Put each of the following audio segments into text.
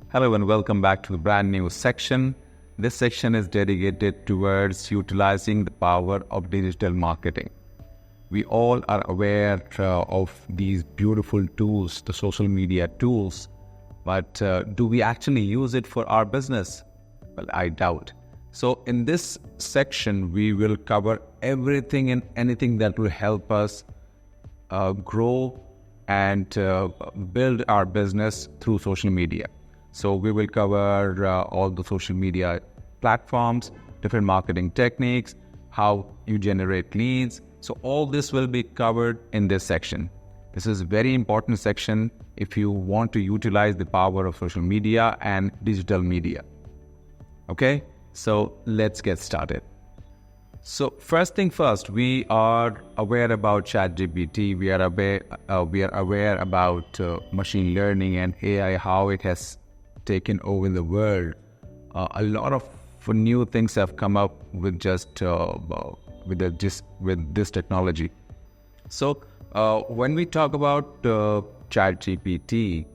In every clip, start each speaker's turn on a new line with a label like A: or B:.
A: Hello and welcome back to the brand new section. This section is dedicated towards utilizing the power of digital marketing. We all are aware of these beautiful tools, the social media tools, but do we actually use it for our business? Well, I doubt. So in this section, we will cover everything and anything that will help us grow and build our business through social media. So we will cover all the social media platforms, different marketing techniques, how you generate leads. So all this will be covered in this section. This is a very important section if you want to utilize the power of social media and digital media. Okay, so let's get started. So first thing first, we are aware about ChatGPT. We are aware about machine learning and AI, how it has taken over the world. A lot of new things have come up with with this technology. So when we talk about ChatGPT,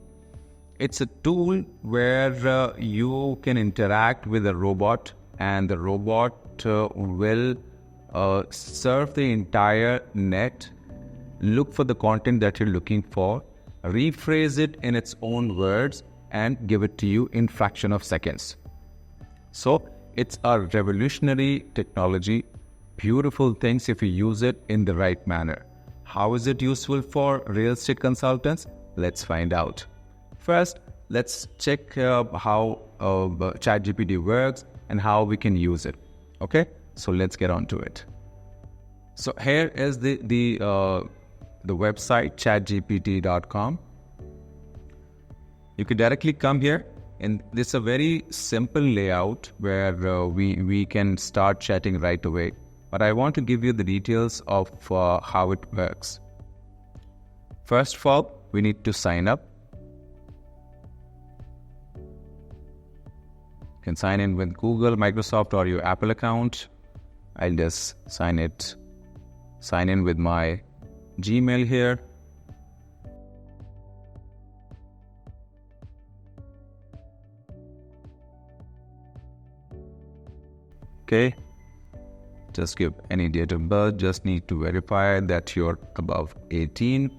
A: it's a tool where you can interact with a robot, and the robot will surf the entire net, look for the content that you're looking for, rephrase it in its own words, and give it to you in fraction of seconds. So it's a revolutionary technology, beautiful things if you use it in the right manner. How is it useful for real estate consultants? Let's find out. First, let's check how ChatGPT works and how we can use it. Okay, so let's get on to it. So here is the website chatgpt.com. You can directly come here, and this is a very simple layout where we can start chatting right away. But I want to give you the details of how it works. First of all, we need to sign up. You can sign in with Google, Microsoft, or your Apple account. I'll just sign in with my Gmail here. Okay, just give any date of birth. Just need to verify that you're above 18.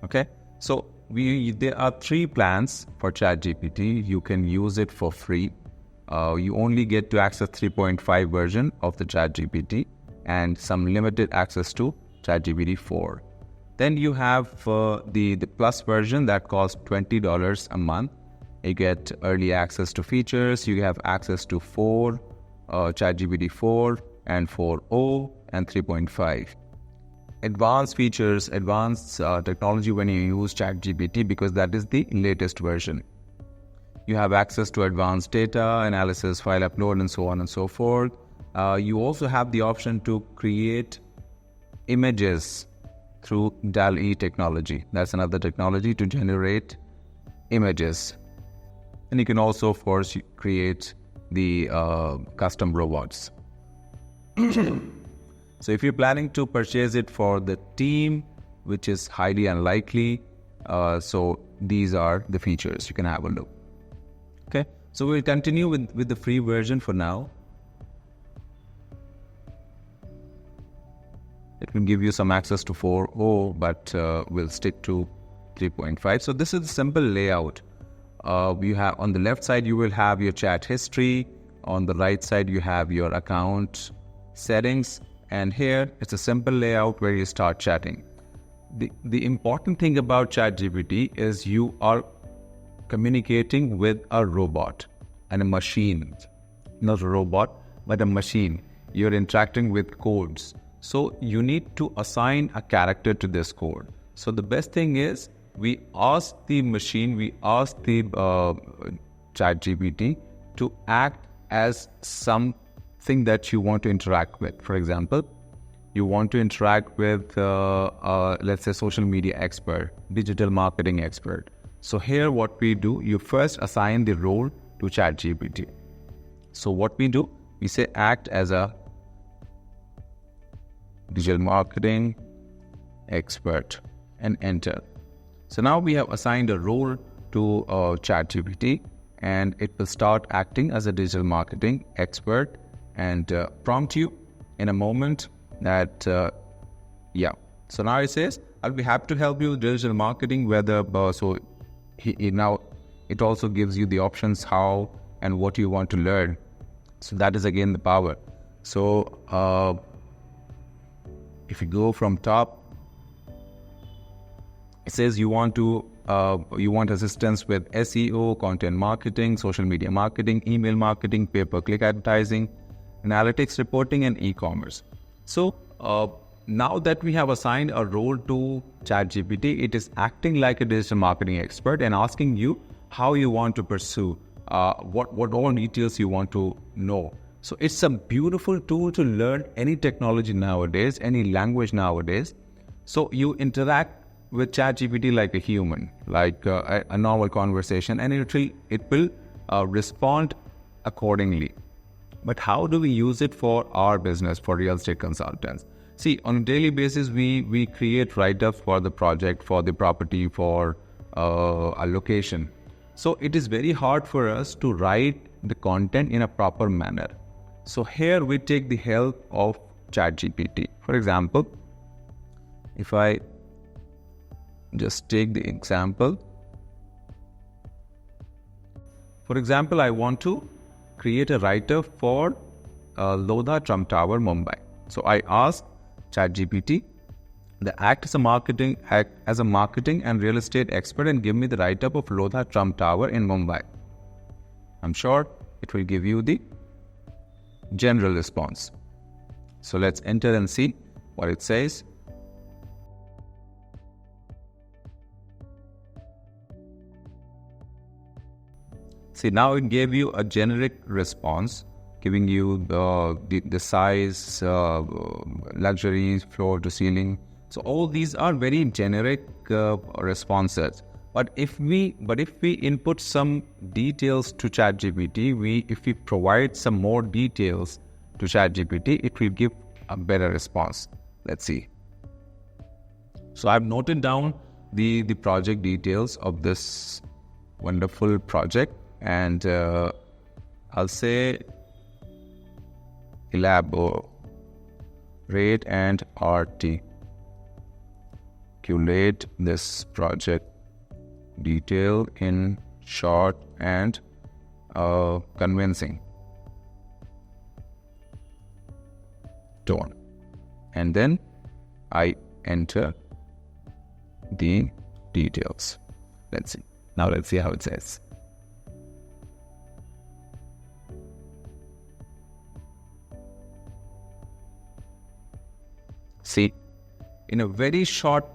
A: Okay, so there are 3 plans for ChatGPT. You can use it for free. You only get to access 3.5 version of the ChatGPT and some limited access to ChatGPT 4. Then you have the plus version that costs $20 a month. You get early access to features. You have access to ChatGPT 4 and 4.0 and 3.5. Advanced features, advanced technology when you use ChatGPT, because that is the latest version. You have access to advanced data analysis, file upload, and so on and so forth. You also have the option to create images through DALL-E technology. That's another technology to generate images. And you can also, of course, create the custom robots. So if you're planning to purchase it for the team, which is highly unlikely, so these are the features. You can have a look. Okay, so we'll continue with the free version for now. It will give you some access to 4.0, but we'll stick to 3.5. So this is the simple layout. You have on the left side, you will have your chat history. On the right side, you have your account settings. And here, it's a simple layout where you start chatting. The important thing about ChatGPT is you are communicating with a robot and a machine. Not a robot, but a machine. You're interacting with codes. So you need to assign a character to this code. So the best thing is we ask the machine, we ask the ChatGPT to act as something that you want to interact with. For example, you want to interact with, let's say, social media expert, digital marketing expert. So here what we do, you first assign the role to ChatGPT. So what we do, we say act as a digital marketing expert, and enter. So now we have assigned a role to ChatGPT, and it will start acting as a digital marketing expert and prompt you in a moment that, So now it says, I'll be happy to help you with digital marketing, whether, now it also gives you the options how and what you want to learn. So that is again the power. So if you go from top, it says you want assistance with SEO, content marketing, social media marketing, email marketing, pay-per-click advertising, analytics reporting, and e-commerce. So now that we have assigned a role to ChatGPT, it is acting like a digital marketing expert and asking you how you want to pursue, what all details you want to know. So it's a beautiful tool to learn any technology nowadays, any language nowadays. So you interact with ChatGPT like a human, like a normal conversation, and it will respond accordingly. But how do we use it for our business, for real estate consultants? See, on a daily basis, we create write-ups for the project, for the property, for a location. So it is very hard for us to write the content in a proper manner. So here we take the help of ChatGPT. For example, if I just take the example. For example, I want to create a write-up for Lodha Trump Tower, Mumbai. So I ask ChatGPT, act as a marketing and real estate expert and give me the write-up of Lodha Trump Tower in Mumbai. I'm sure it will give you the general response. So let's enter and see what it says. See, now it gave you a generic response, giving you the size, luxuries, floor to ceiling. So all these are very generic responses. But if we input some details to ChatGPT, if we provide some more details to ChatGPT, it will give a better response. Let's see. So I've noted down the project details of this wonderful project, and I'll say elaborate and articulate this project detail in short and convincing tone, and then I enter the details. Let's see. Now let's see how it says. See, in a very short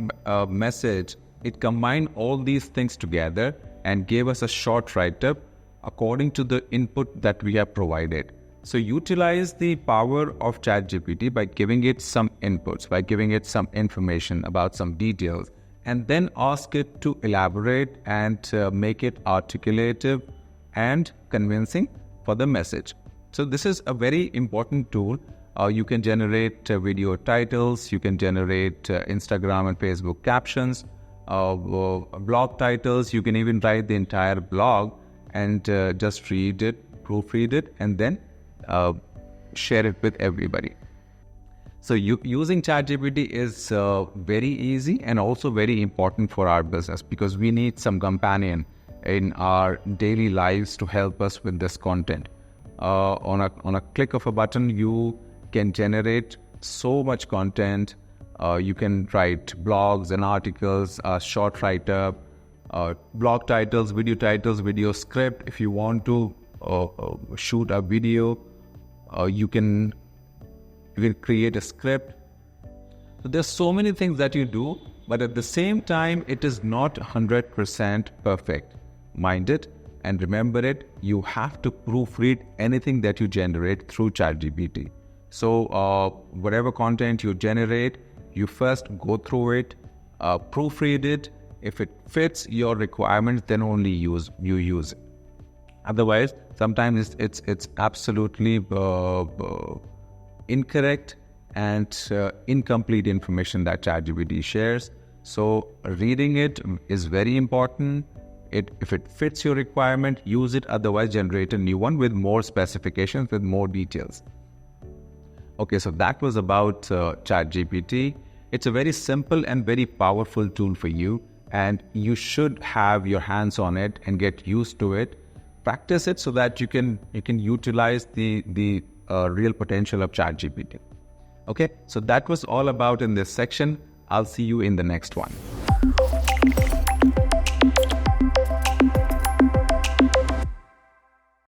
A: message, it combined all these things together and gave us a short write-up according to the input that we have provided. So utilize the power of ChatGPT by giving it some inputs, by giving it some information about some details, and then ask it to elaborate and make it articulative and convincing for the message. So this is a very important tool. You can generate video titles, you can generate Instagram and Facebook captions, blog titles. You can even write the entire blog and just read it, proofread it, and then share it with everybody. So using ChatGPT is very easy and also very important for our business, because we need some companion in our daily lives to help us with this content. On a click of a button, you can generate so much content. You can write blogs and articles, short write-up, blog titles, video script. If you want to shoot a video, you can create a script. So there's so many things that you do, but at the same time, it is not 100% perfect. Mind it and remember it, you have to proofread anything that you generate through ChatGPT. So whatever content you generate, you first go through it, proofread it. If it fits your requirements, then only use it. Otherwise, sometimes it's absolutely incorrect, and incomplete information that ChatGPT shares. So reading it is very important. If it fits your requirement, use it. Otherwise, generate a new one with more specifications, with more details. Okay, so that was about ChatGPT. It's a very simple and very powerful tool for you, and you should have your hands on it and get used to it. Practice it so that you can utilize the real potential of ChatGPT. Okay, so that was all about in this section. I'll see you in the next one.